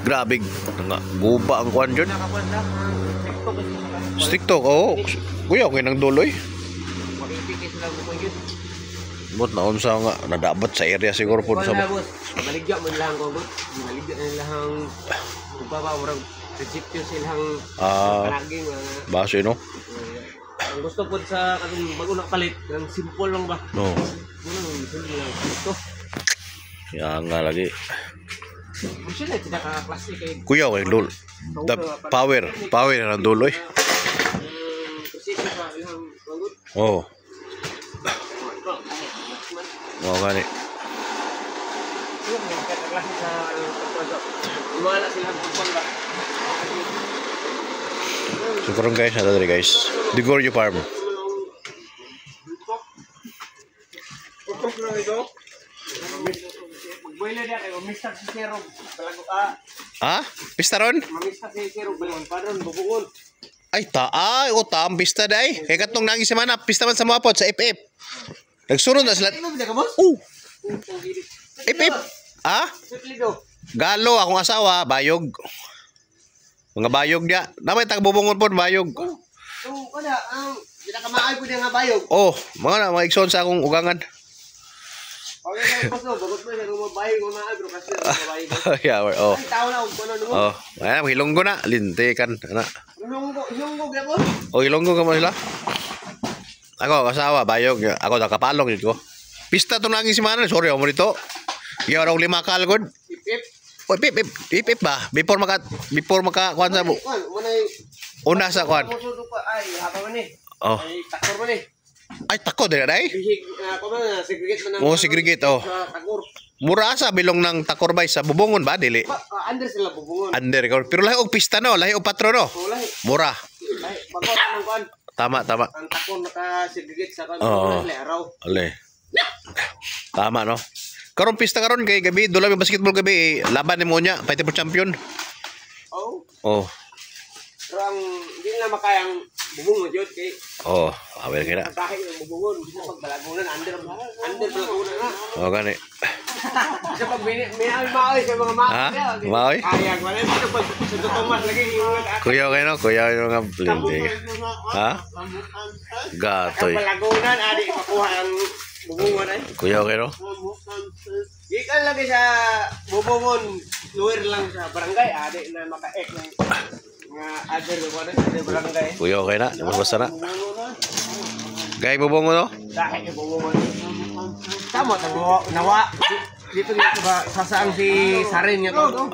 Grabe nga guba ang kuan jud. TikTok oh. Kuya okay nang duloy. Bot na unsa nga nadabat sa area siguro pud sa. Baligya man lang ko bot. Baligya na lang baba murag resipyo silang palaging baso no. Ang gusto po sa kanang bago nakapalit, ang simple lang ba? No. Simple lang gusto. Ya nga lagi. Sila tidak ka-plastic kay Kuya way lul. The power na duloy. Oh. Oh gani. So karon guys, nato diri guys. The Goryeo Farm. Magboiler dia kay Mr. Sisero balago Pista ron? Mr. Sisero balon padron bubuon. Ay ang pista day. Kay katong nangi semana pista man sa Mapot sa FF. Nagsunod na sila. FF. Galo akong asawa, bayog. Mga bayog dia. Namay tagbubungon pod bayog. Kada ang pinakamaay po dia nga bayog. Mga igsoon sa akong ugangan. Okay, paso, bagot mo siya kung mabayog mo na agro kasi mabayog. Yeah, Ay, tao na kung ano mo. Ayan, hilonggo na, lintikan. Hilonggo kaya po? Hilonggo ka mo sila. Ako, kasawa, bayog. Ako, nakapalong yun ko. Pista to naging simana, sorry ako mo dito. Iyaw raw 5 kalgod. Ipip ba? Before maka kuan sa mo. Una sa kuan. Ay, hapa man eh. Ay, takor man eh. Ay, tako dira day. Segregate man. Segregate Mura sa bilong ng takorbay sa bubungon ba dili? Under sila bubungon. Under pero lahi og pista no, lahi og patro no. Mura. Lahi bago ang kuan. Tama. Ang takor naka-segregate sa kuan araw. Ale. Tama no. Karon pista karon kay gabi dula basketball gabi laban ni mo nya, fighter for champion. Pero ang hindi na makayang bubungon jud kay awel kaya. Kahit yung bubungon, bisa pagbalagunan under balagunan na. Gani. Sa pag maoy sa mga maoy. Maoy? Kaya wala dito pag sa Tomas lagi Kuya kayo no, kuya yung nga blende. Gatoy. Balagunan adi makuha ang bubungon ay. Kuya kayo no. Ikan lagi sa bubungon, luwer lang sa barangay adi na maka-ek ng nga other barangay. Kuya kayo na, mas basta na. Gay bubungon no? Dahil yung bubungon. Tama, nawa. Dito ba sasaang si Sarin niya to?